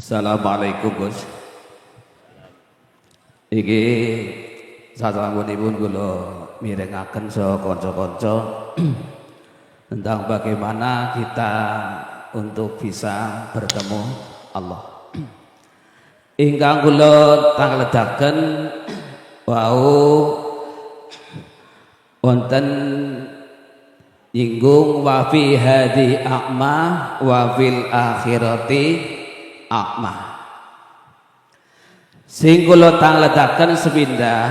Assalamualaikum Gus. Iki sasampunipun kula mirengaken saha kanca-kanca tentang bagaimana kita untuk bisa bertemu Allah. Ingkang kula tangledaken wau wonten nyinggung wa fi hadhi a'ma wa fil akhirati a'ma. Sing kula tangledaken sepindah,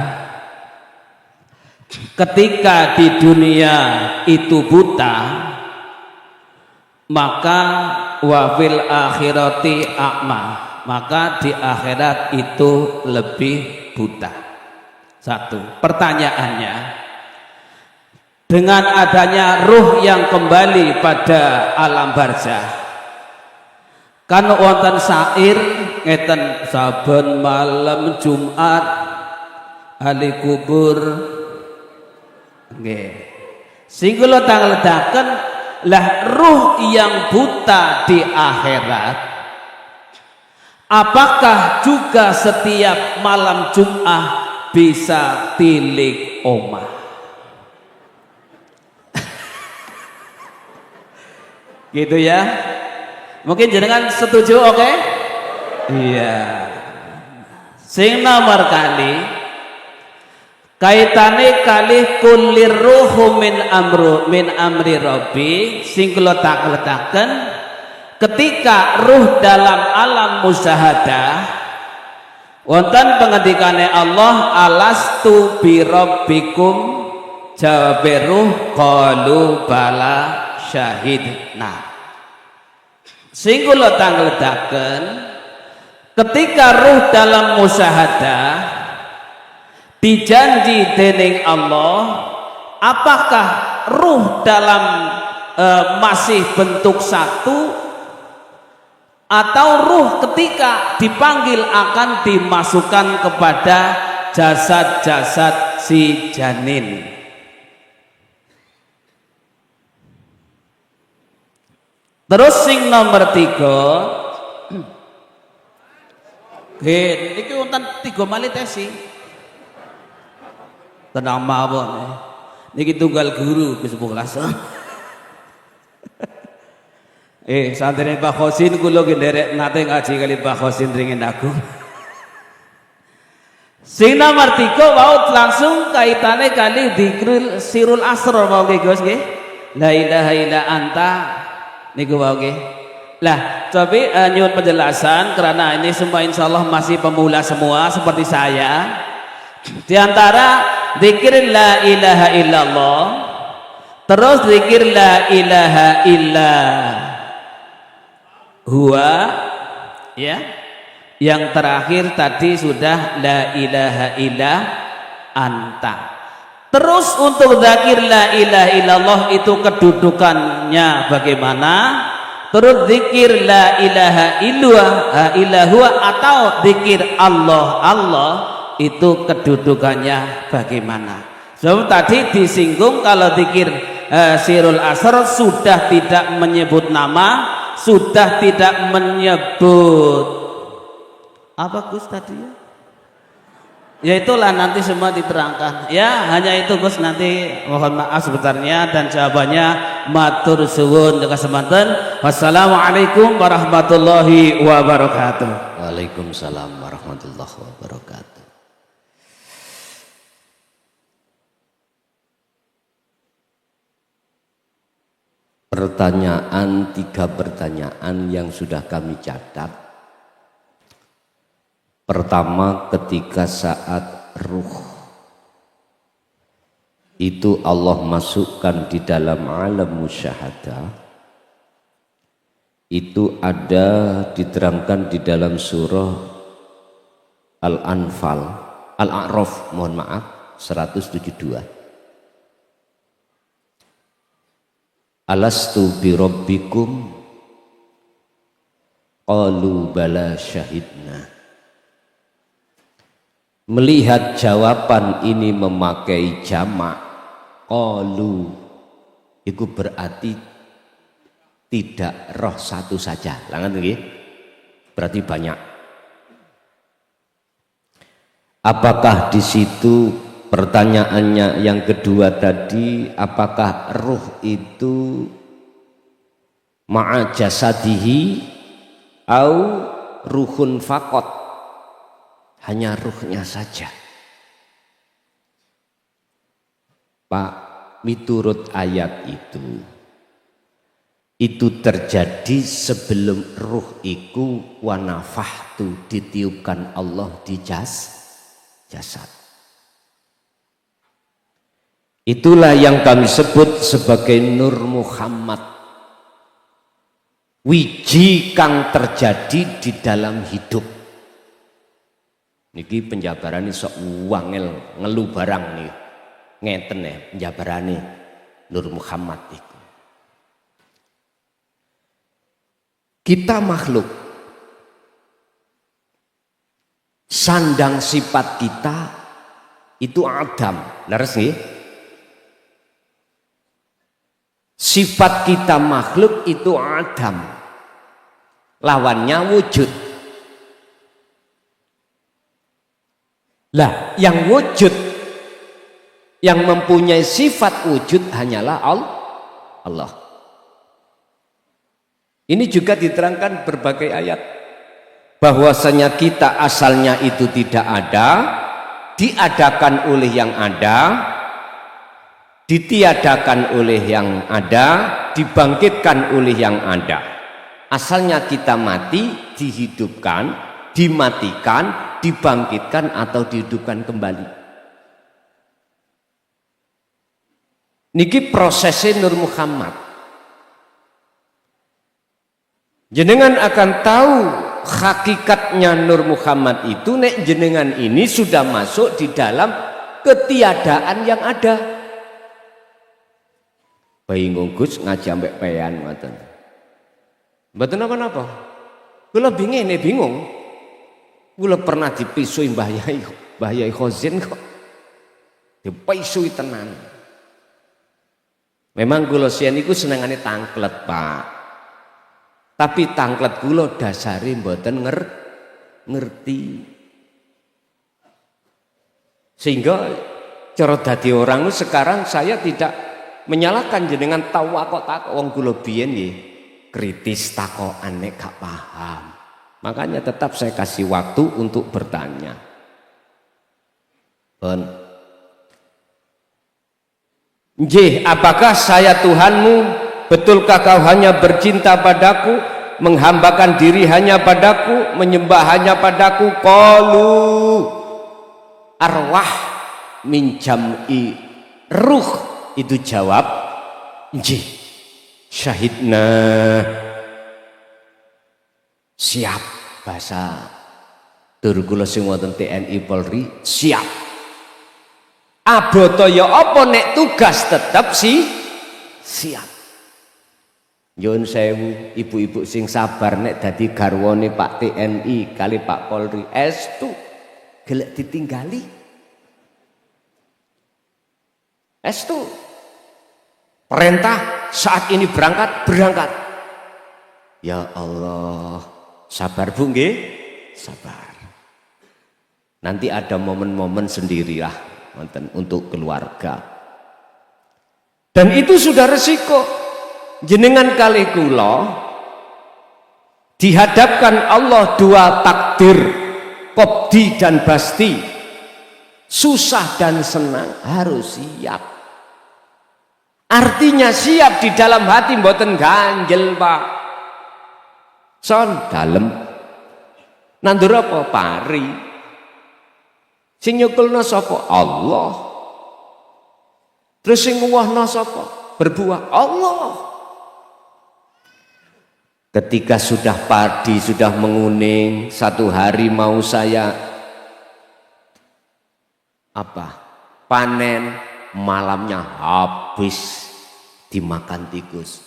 ketika di dunia itu buta, maka wa fil akhirati a'ma, maka di akhirat itu lebih buta. Satu, pertanyaannya, dengan adanya ruh yang kembali pada alam barzah, kan wonten syair ngeten, saben malam Jumat ahli kubur nggih. Sing kula tangledaken lah ruh yang buta di akhirat, apakah juga setiap malam Jumat bisa tilik omah? Gitu ya. Mungkin jenengan setuju, oke? Iya. Sing nomor kali kaitane kalih kulir ruhu min amri rabbi, sing kula takletaken ketika ruh dalam alam musyahadah wonten pengendikane Allah, alastu bi rabbikum, jawabe ruh qalu bala syahidna. Sing kula tangledaken ketika ruh dalam musyahadah dijanji dening Allah, apakah ruh dalam masih bentuk satu, atau ruh ketika dipanggil akan dimasukkan kepada jasad-jasad si janin? Terus sing nomor 3, niki wonten 3 malih tesi. Tenang mawon. Niki tunggal guru Gus kelas. Santrine Pak Khosin kula nderek nate ngaji kali Pak Khosin ringin aku. Sing nomor 3 wau langsung kaitane kali dzikrul sirul asrar mau nggih Gus nggih. La ilaha illa anta niku wae nggih. Lah, coba nyuwun penjelasan karena ini semua insyaallah masih pemula semua seperti saya. Di antara zikir la ilaha illallah, terus zikir la ilaha illa huwa, ya. Yang terakhir tadi sudah la ilaha illa anta. Terus untuk zikir la ilaha illallah itu kedudukannya bagaimana? Terus zikir la ilaha illallah atau zikir Allah itu kedudukannya bagaimana? So, tadi disinggung kalau zikir sirul asr sudah tidak menyebut nama, sudah tidak menyebut apa Gus tadi ya? Ya itulah nanti semua diterangkan ya, hanya itu Gus, nanti mohon maaf sebentarnya dan jawabannya matur suwun kesempatan. Wassalamualaikum warahmatullahi wabarakatuh. Waalaikumsalam warahmatullahi wabarakatuh. Pertanyaan, 3 pertanyaan yang sudah kami catat. Pertama, ketika saat ruh itu Allah masukkan di dalam alam musyahadah, itu ada diterangkan di dalam surah Al-Anfal, Al-A'raf, mohon maaf, 172. Alastu bi rabbikum qalu bala syahidna. Melihat jawaban ini memakai jamak qalu, itu berarti tidak roh satu saja. Langan nggih. berarti banyak. Apakah di situ pertanyaannya yang kedua tadi, apakah ruh itu ma'a jasadihi au ruhun fakot, hanya ruhnya saja? Pak, miturut ayat itu terjadi sebelum ruh iku wa nafahtu, ditiupkan Allah di jasad. Itulah yang kami sebut sebagai Nur Muhammad, wiji kang terjadi di dalam hidup. Niki penjabaran sok wangel ngelu barang nih, ngeten ya penjabarane Nur Muhammad itu. Kita makhluk, sandang sifat kita itu Adam, leres nggih? Sifat kita makhluk itu Adam, lawannya wujud. Lah, yang wujud, yang mempunyai sifat wujud hanyalah Allah. Ini juga diterangkan berbagai ayat, bahwasanya kita asalnya itu tidak ada, diadakan oleh yang ada, ditiadakan oleh yang ada, dibangkitkan oleh yang ada. Asalnya kita mati, dihidupkan, dimatikan, dibangkitkan atau dihidupkan kembali. Niki prosesnya Nur Muhammad. Jenengan akan tahu hakikatnya Nur Muhammad itu nek jenengan ini sudah masuk di dalam ketiadaan yang ada. Bingung Gus ngaji ambek peyan ngoten. Mboten napa-napa. Kula bingung. Kula pernah dipisui Mbah Yai Khozin kok. Dipisui tenan. Memang kula sian iku senengane tangklet, Pak. Tapi tangklet kula dasare mboten ngerti. Sehingga cara dadi orang sekarang saya tidak menyalahkan jenengan tahu takok wong kula biyen nggih kritis takokan nek gak paham. Makanya tetap saya kasih waktu untuk bertanya. Bon. Nggih, apakah saya Tuhanmu? Betulkah kau hanya bercinta padaku, menghambakan diri hanya padaku, menyembah hanya padaku? Qalu arwah min jam'i ruh, itu jawab nggih, syahidna, siap. Bahasa tur kula sing wonten TNI Polri, siap. Aboto ya apa nek tugas tetep siap. Nyuwun sewu ibu-ibu sing sabar nek dadi garwane Pak TNI kali Pak Polri estu gelek ditinggali. Estu perintah saat ini berangkat. Ya Allah, sabar Bu nggih, sabar. Nanti ada momen-momen sendirilah untuk keluarga. Dan itu sudah resiko. Jenengan kali kula dihadapkan Allah dua takdir, qobdi dan basti, susah dan senang, harus siap. Artinya siap di dalam hati, mboten ganjel Pak. Son dalem nandur apa pari, sing nyukulna sapa? Allah. Terus sing nguwahna sapa? Berbuah Allah. Ketika sudah padi, sudah menguning, satu hari mau saya panen, malamnya habis dimakan tikus.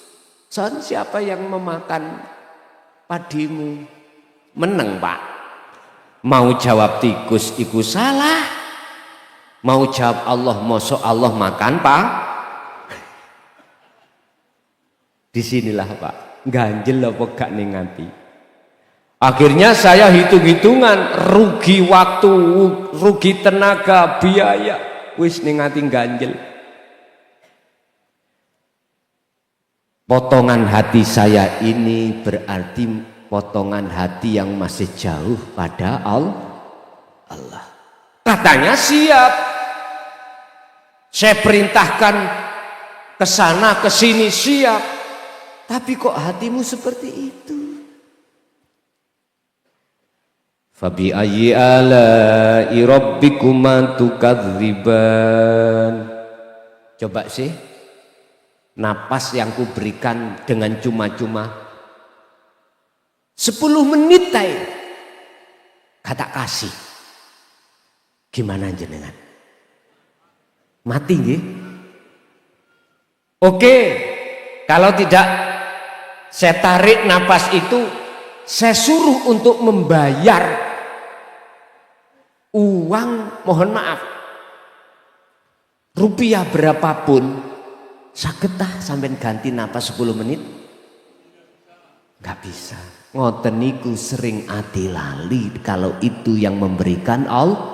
Son, siapa yang memakan padimu? Meneng Pak. Mau jawab tikus iku salah, mau jawab Allah, mosok Allah makan Pak. Disinilah Pak ganjel apa gak ning ati. Akhirnya saya hitung-hitungan, rugi waktu, rugi tenaga, biaya, wis ning ati ganjel. Potongan hati saya ini berarti potongan hati yang masih jauh pada Allah. Katanya siap, saya perintahkan ke sana ke sini siap, tapi kok hatimu seperti itu? Fabi ayyi ala'i rabbikuma tukadziban. Coba sih, napas yang ku berikan dengan cuma-cuma 10 menit aja kata kasih. Gimana jenengan? Mati nggih? Oke, kalau tidak saya tarik napas itu, saya suruh untuk membayar uang, mohon maaf, rupiah berapapun, saged sampai ganti napas 10 menit? Gak bisa. Ngoten niku sering ati lali kalau itu yang memberikan Allah.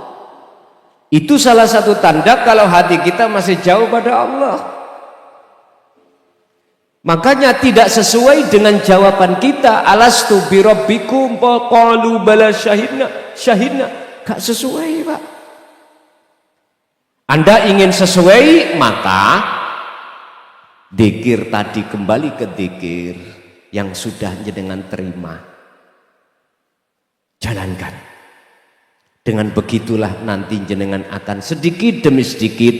Itu salah satu tanda kalau hati kita masih jauh pada Allah. Makanya tidak sesuai dengan jawaban kita, alastu birabbikum qalu bala syahidna. Gak sesuai, Pak. Anda ingin sesuai, maka dzikir tadi, kembali ke dzikir yang sudah jenengan terima, jalankan. Dengan begitulah nanti jenengan akan sedikit demi sedikit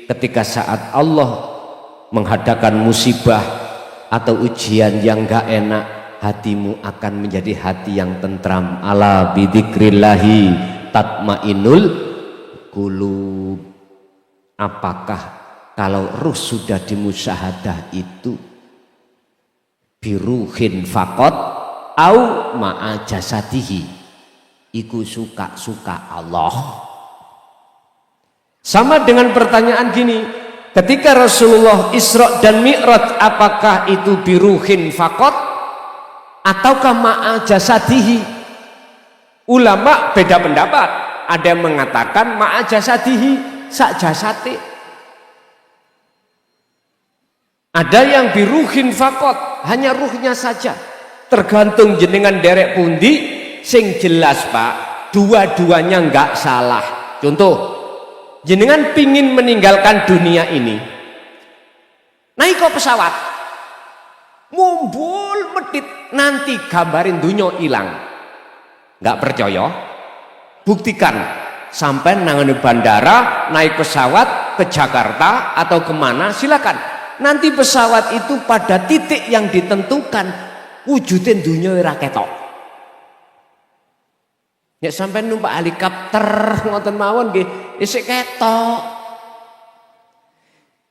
ketika saat Allah menghadapkan musibah atau ujian yang gak enak, hatimu akan menjadi hati yang tentram. Ala bidzikrillahi tatmainul qulub. Apakah kalau ruh sudah dimusyahadah itu biruhin faqat au ma'a jasadihi, iku suka-suka Allah. Sama dengan pertanyaan gini, ketika Rasulullah Isra dan Mi'raj, apakah itu biruhin faqat ataukah ma'a jasadihi? Ulama beda pendapat. Ada yang mengatakan ma'a jasadihi, sak jasate. Ada yang biruhin faqat, hanya ruhnya saja. Tergantung jenengan derek pundi. Sing jelas Pak, dua-duanya enggak salah. Contoh, jenengan pingin meninggalkan dunia ini, naik ke pesawat, mumbul medit, nanti gambarin dunia hilang. Enggak percaya? Buktikan. Sampai nangani bandara, naik pesawat ke Jakarta atau kemana, silakan. Nanti pesawat itu pada titik yang ditentukan, wujudin dunia ora ketok. Ya sampai numpak helikopter ngoten mawon nggih isih ketok.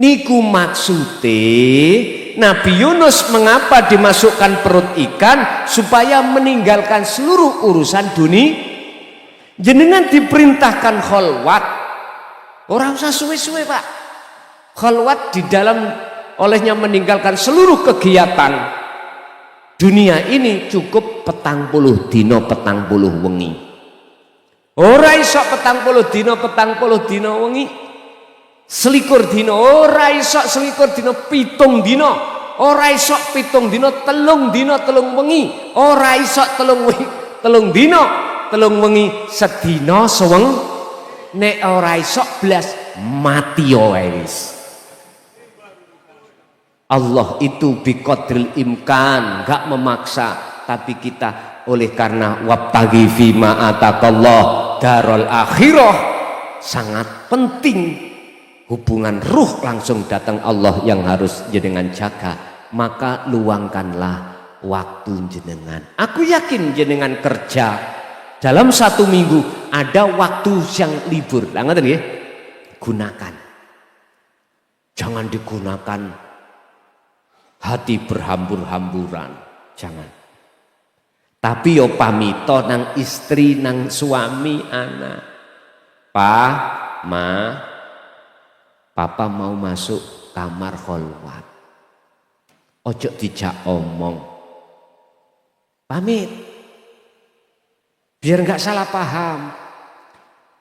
Niku maksude Nabi Yunus mengapa dimasukkan perut ikan, supaya meninggalkan seluruh urusan dunia. Jenengan diperintahkan kholwat, orang usah suwe-suwe Pak. Kholwat di dalam olehnya meninggalkan seluruh kegiatan dunia ini cukup 40 dino 40 wengi. Ora iso 40 dina wengi, selikur dina, ora iso selikur dina 7 dina, ora iso 7 dina 3 dina 3 wengi, ora iso 3 dina 3 wengi, sedina seweng. Nek ora iso blas mati wae wis. Allah itu biqadril imkan, gak memaksa, tapi kita oleh karena wabtaghi fima atakallah darul akhirah, sangat penting hubungan ruh langsung datang Allah yang harus jenengan jaga. Maka luangkanlah waktu jenengan. Aku yakin jenengan kerja dalam 1 minggu ada waktu yang libur, ngoten nggih, gunakan. Jangan digunakan hati berhambur-hamburan, jangan. Tapi yo pamito nang istri, nang suami, anak. Pa, ma, papa mau masuk kamar kholwat. Ojo dijak omong. Pamit. biar nggak salah paham.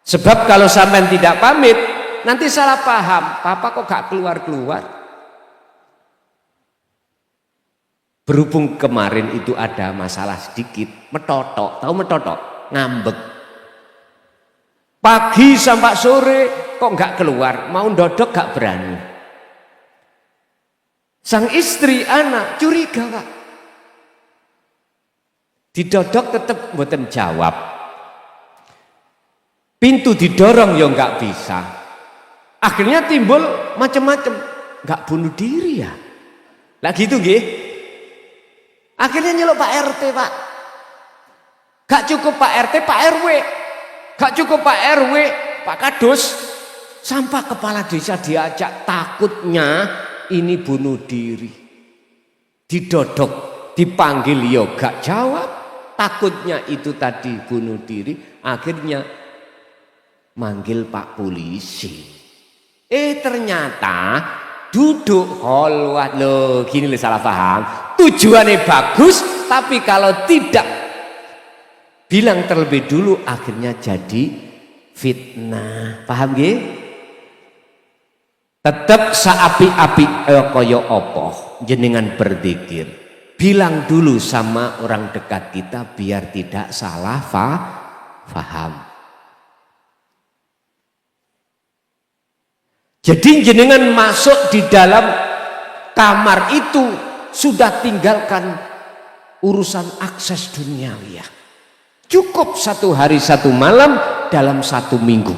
Sebab kalau sampean tidak pamit, nanti salah paham. Papa kok gak keluar-keluar? Berhubung kemarin itu ada masalah sedikit, metotok, tahu metotok? Ngambek. Pagi sampai sore kok gak keluar, mau dodok gak berani. Sang istri, anak curiga, Pak. Didodok tetap mboten jawab. Pintu didorong ya nggak bisa. Akhirnya timbul macam-macam. Nggak bunuh diri ya? Lah gitu nggih. Akhirnya nyeluk Pak RT, Pak. Gak cukup Pak RT, Pak RW. Gak cukup Pak RW, Pak Kadus. Sampai kepala desa diajak, takutnya ini bunuh diri. Didodok, dipanggil ya gak jawab. Takutnya itu tadi bunuh diri. Akhirnya manggil Pak polisi. Ternyata duduk holwat loh, gini loh salah paham. Tujuannya bagus, tapi kalau tidak bilang terlebih dulu akhirnya jadi fitnah. Paham nggih? Tetap saapi-api kaya apa jenengan berzikir. Bilang dulu sama orang dekat kita biar tidak salah faham. Jadi jenengan masuk di dalam kamar itu sudah tinggalkan urusan akses duniawi ya. Cukup 1 hari 1 malam dalam 1 minggu.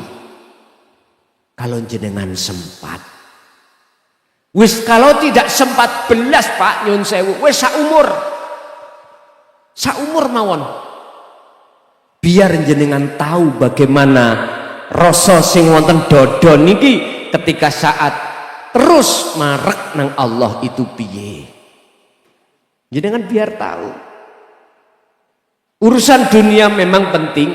Kalau jenengan sempat. Wis kalau tidak sempat belas Pak nyun sewu, wis saumur mawon. Biar jenengan tahu bagaimana rasa sing wonten dodo niki. Ketika saat terus marek nang Allah itu piye. Jadi kan biar tahu. Urusan dunia memang penting,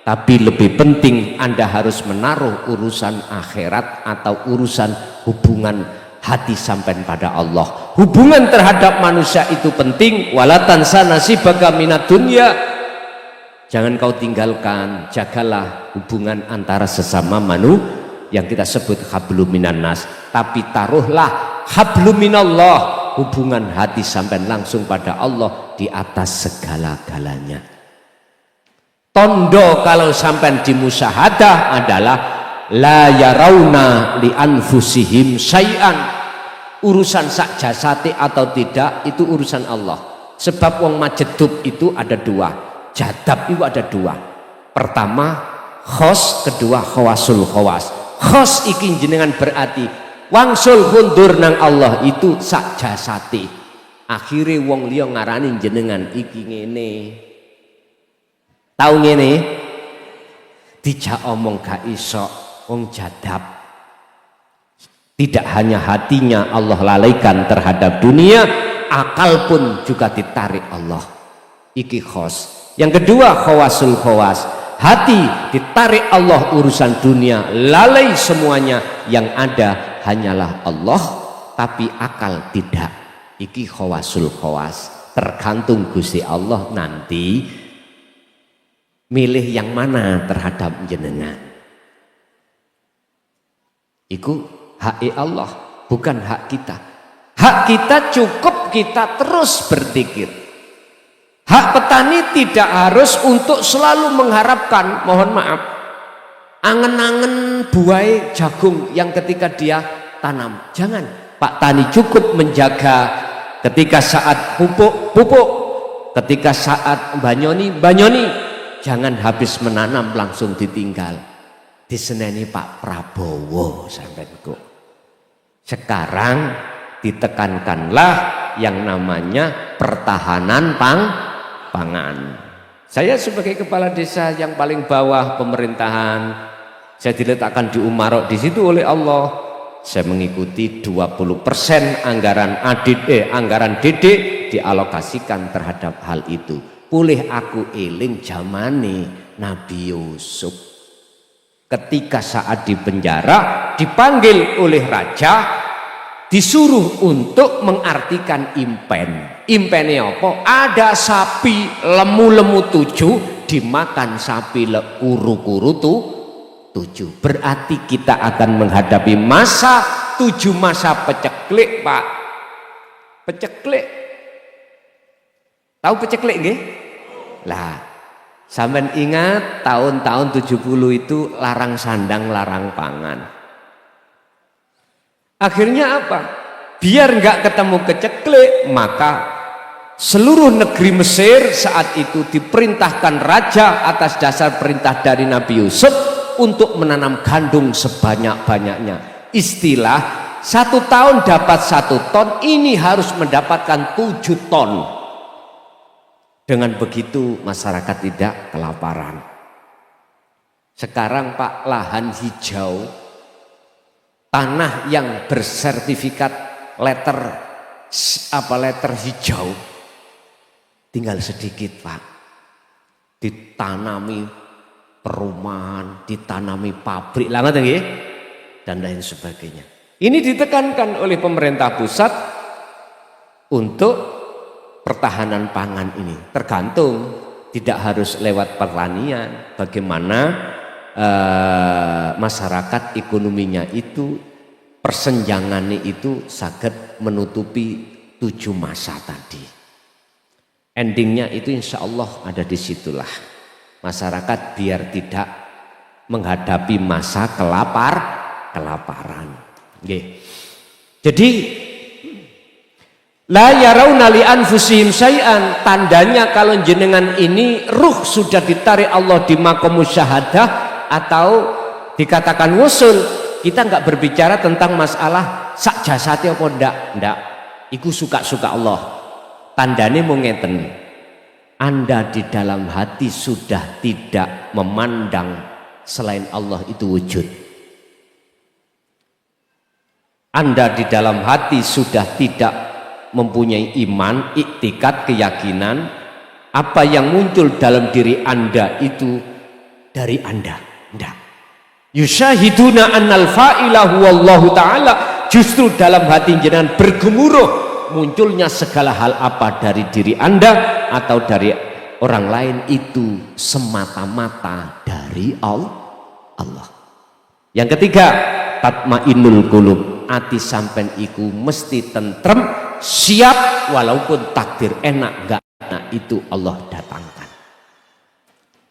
tapi lebih penting Anda harus menaruh urusan akhirat atau urusan hubungan hati sampai pada Allah. Hubungan terhadap manusia itu penting. Wala tansa nasibaka minad dunya. Jangan kau tinggalkan, jagalah hubungan antara sesama manusia yang kita sebut hablum minan nas, tapi taruhlah hablum minallah, hubungan hati sampai langsung pada Allah di atas segala-galanya. Tondo kalau sampai di musyahadah adalah la yarauna li anfusihim syai'an. Urusan sak jasate atau tidak itu urusan Allah. Sebab wong majedub itu ada 2, jadab itu ada 2. Pertama khos, kedua khawasul khawas. Khos iki jenengan berarti wangsul kundur nang Allah itu sak jasati. Akhire wong liya ngarani jenengan iki ngene. Tahu ngene? Dijak omong gak iso wong jadab. Tidak hanya hatinya Allah lalaikan terhadap dunia, akal pun juga ditarik Allah. Iki khos. Yang kedua khawasul khawas. Hati ditarik Allah urusan dunia, lalai semuanya, yang ada hanyalah Allah, tapi akal tidak. Iki khawasul khawas. Tergantung Gusti Allah nanti milih yang mana terhadap jenengan. Iku hak Allah, bukan hak kita. Hak kita cukup kita terus berzikir. Hak petani tidak harus untuk selalu mengharapkan, mohon maaf, angen-angen buah jagung yang ketika dia tanam. Jangan, Pak Tani cukup menjaga ketika saat pupuk, ketika saat banyoni. Jangan habis menanam langsung ditinggal. Diseneni Pak Prabowo sampeyanku. Sekarang ditekankanlah yang namanya pertahanan pangan. Saya sebagai kepala desa yang paling bawah pemerintahan, saya diletakkan di Umarok di situ oleh Allah. Saya mengikuti 20% anggaran didik dialokasikan terhadap hal itu. Pulih aku eling zamane Nabi Yusuf. Ketika saat di penjara dipanggil oleh raja, disuruh untuk mengartikan impen. Impennya apa? Ada sapi lemu-lemu 7 dimakan sapi kuru-kuru tuh 7. Berarti kita akan menghadapi masa 7 masa peceklik, Pak. Peceklik. Tahu peceklik nggih? Lah, sampean ingat tahun-tahun 70 itu larang sandang, larang pangan. Akhirnya apa? Biar nggak ketemu keceklik, maka seluruh negeri Mesir saat itu diperintahkan raja atas dasar perintah dari Nabi Yusuf untuk menanam gandum sebanyak-banyaknya. Istilah 1 tahun dapat 1 ton, ini harus mendapatkan 7 ton. Dengan begitu masyarakat tidak kelaparan. Sekarang Pak, lahan hijau, tanah yang bersertifikat letter hijau tinggal sedikit, Pak. Ditanami perumahan, ditanami pabrik, dan lain sebagainya. Ini ditekankan oleh pemerintah pusat untuk pertahanan pangan ini. Tergantung, tidak harus lewat pertanian. Bagaimana masyarakat ekonominya itu, persenjangannya itu saged menutupi 7 masa tadi. Endingnya itu insya Allah ada di situlah. Masyarakat biar tidak menghadapi masa kelaparan. Jadi la yarawna li anfusihim syai'an, tandanya kalau jenengan ini ruh sudah ditarik Allah di maqamus syahadah atau dikatakan wusul. Kita nggak berbicara tentang masalah sak jasate apa ndak. Iku suka-suka Allah. Tandane mau ngeten. Anda di dalam hati sudah tidak memandang selain Allah itu wujud. Anda di dalam hati sudah tidak mempunyai iman, iktikad, keyakinan apa yang muncul dalam diri Anda itu dari Anda. Ndak. Yusyahiduna annal fa'ilahu wallahu ta'ala, justru dalam hati jenengan bergemuruh munculnya segala hal apa dari diri Anda atau dari orang lain itu semata-mata dari Allah. Yang ketiga, tatmainnul qulub, ati sampen iku mesti tentrem, siap walaupun takdir enak gak enak itu Allah datangkan.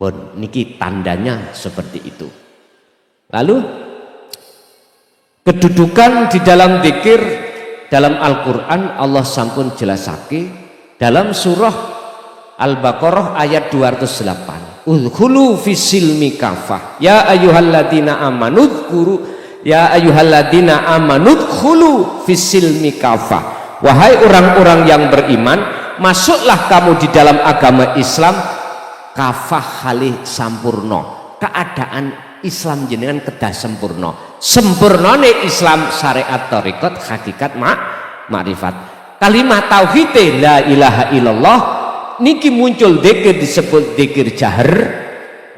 Pun niki tandanya seperti itu. Lalu kedudukan di dalam zikir dalam Al-Quran Allah sampun jelasake dalam surah Al-Baqarah ayat 208. Udkhulu fisilmi kafah ya ayyuhalladzina amanu dzkuru ya ayyuhalladzina amanu dkhulu fisilmi kafah. Wahai orang-orang yang beriman, masuklah kamu di dalam agama Islam kafah halih sampurno. Keadaan Islam jenengan kedah sempurna. Sempurnane Islam syariat thariqat hakikat makrifat. Kalimat tauhid la ilaha illallah niki muncul dzikir disebut dzikir jahar.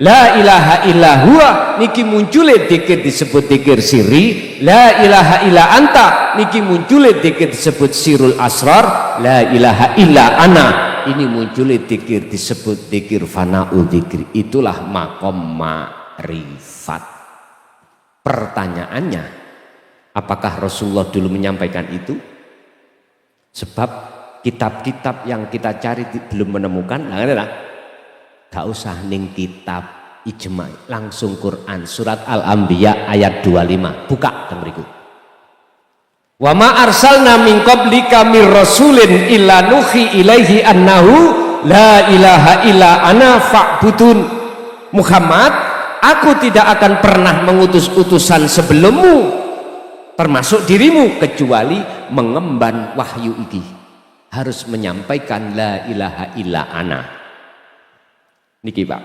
La ilaha illa huwa niki muncule dzikir disebut dzikir sirri. La ilaha illa anta niki muncule dzikir disebut sirul asrar. La ilaha illa ana ini muncule dzikir disebut dzikir fanaul dzikir. Itulah maqam ma'rifat. Pertanyaannya, apakah Rasulullah dulu menyampaikan itu? Sebab kitab-kitab yang kita cari belum menemukan. Gak usah ning kitab ijma, langsung Quran surat Al-Anbiya ayat 25. Buka dan berikut. Wa ma arsalna min qablika mir rasulin illa nuhi ilaihi annahu la ilaha illa ana fa'budun. Muhammad, aku tidak akan pernah mengutus utusan sebelummu termasuk dirimu kecuali mengemban wahyu ini harus menyampaikan la ilaha illa ana. Niki Pak,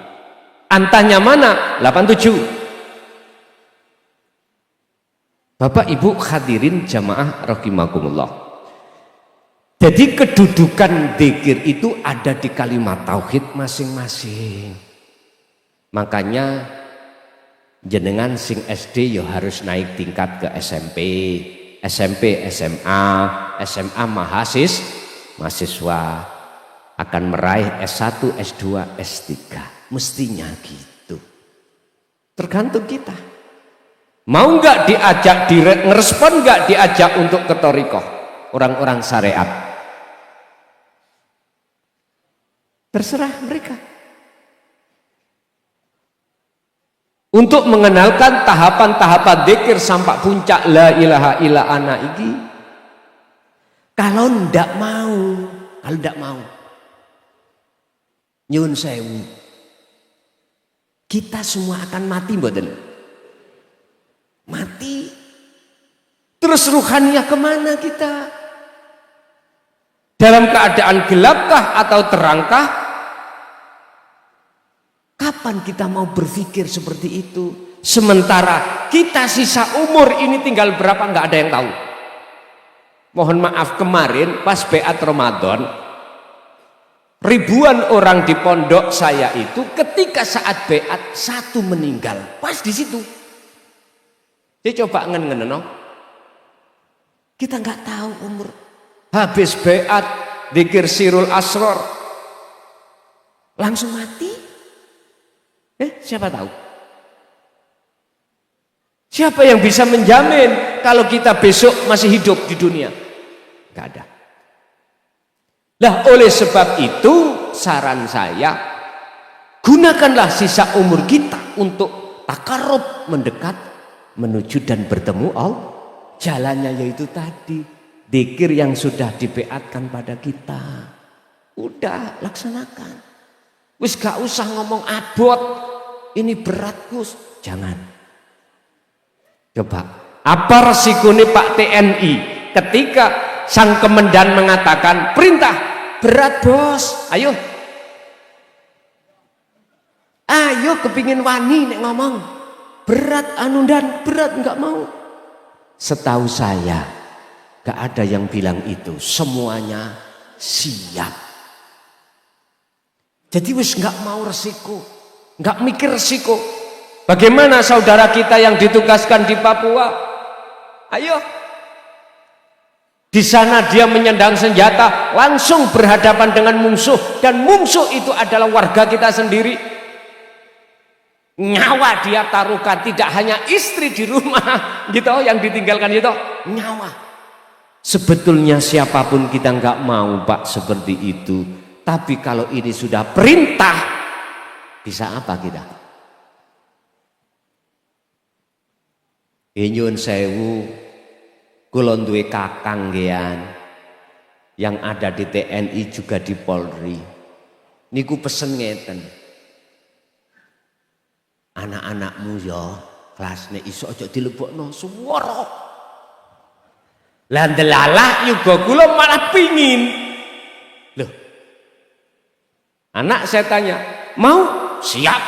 antanya mana? 87. Bapak Ibu hadirin jamaah rahimakumullah. Jadi kedudukan dzikir itu ada di kalimat tauhid masing-masing. Makanya jenengan sing SD ya harus naik tingkat ke SMP, SMP SMA, SMA mahasiswa akan meraih S1, S2, S3. mestinya gitu. Tergantung kita. Mau nggak diajak, ngerespon nggak diajak untuk ke thariqah orang-orang syariat. Terserah mereka. Untuk mengenalkan tahapan-tahapan dzikir sampai puncak la ilaha illa ana iki. Kalau ndak mau, nyun sewu, kita semua akan mati mboten? Mati. Terus ruhaniah kemana kita? Dalam keadaan gelapkah atau terangkah? Kapan kita mau berpikir seperti itu? Sementara kita sisa umur ini tinggal berapa nggak ada yang tahu. Mohon maaf, kemarin pas beat Ramadan, ribuan orang di pondok saya itu ketika saat beat satu meninggal pas di situ. Dia coba no? Kita nggak tahu umur. Habis beat dzikir sirul asror langsung mati. Siapa tahu? Siapa yang bisa menjamin kalau kita besok masih hidup di dunia? Gak ada. Nah, oleh sebab itu saran saya, gunakanlah sisa umur kita untuk takarub, mendekat, menuju dan bertemu Allah. Jalannya yaitu tadi, dzikir yang sudah dibeatkan pada kita. Udah, laksanakan. Wis gak usah ngomong abot, ini berat Gus, jangan. Coba, apa resikonya Pak TNI ketika sang komandan mengatakan perintah berat bos, ayo kepingin wani nek ngomong berat dan berat nggak mau. Setahu saya gak ada yang bilang itu, semuanya siap. Jadi wis nggak mau resiko, nggak mikir resiko. Bagaimana saudara kita yang ditugaskan di Papua? Ayo, di sana dia menyandang senjata, langsung berhadapan dengan musuh, dan musuh itu adalah warga kita sendiri. Nyawa dia taruhkan, tidak hanya istri di rumah, gitu yang ditinggalkan itu, nyawa. Sebetulnya siapapun kita nggak mau Pak seperti itu. Tapi kalau ini sudah perintah, bisa apa kita? Nyuwun sewu, kula duwe kakang ngean yang ada di TNI juga di Polri. Niku pesen ngeten. Anak-anakmu ya kelasne iso aja dilebokno swara. Lah ndelalah juga kula malah pingin. Loh, anak saya tanya, mau? Siap.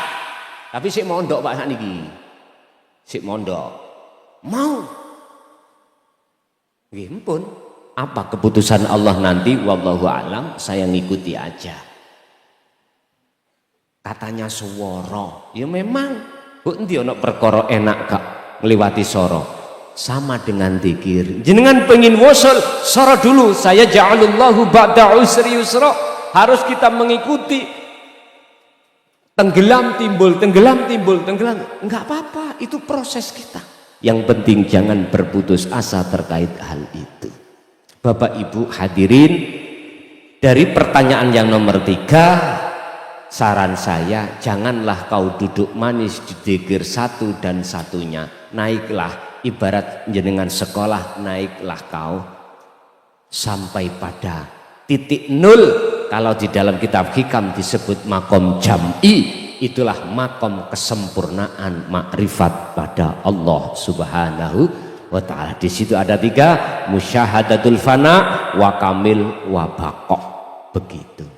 Tapi sik mondok Pak sakniki. Sik mondok. Mau. Nggih pun. Apa keputusan Allah nanti wallahu alam, saya ngikuti aja. Katanya swara. Ya memang, kok endi ana perkara enak gak ngliwati swara. Sama dengan dzikir. Jenengan pengen wusul, swara dulu. Saya ja'alullahu ba'da usri yusra. Harus kita mengikuti tenggelam timbul, tenggelam timbul, tenggelam. Enggak apa-apa, itu proses kita. Yang penting jangan berputus asa terkait hal itu. Bapak Ibu hadirin, dari pertanyaan yang nomor 3, saran saya janganlah kau duduk manis di dzikir satu dan satunya. Naiklah, ibarat jenengan sekolah, naiklah kau sampai pada titik nol. Kalau di dalam kitab hikam disebut makom jam'i, itulah makom kesempurnaan makrifat pada Allah Subhanahu wa ta'ala. Di situ ada 3, musyahadatul fana, wa kamil, wa baqo. Begitu.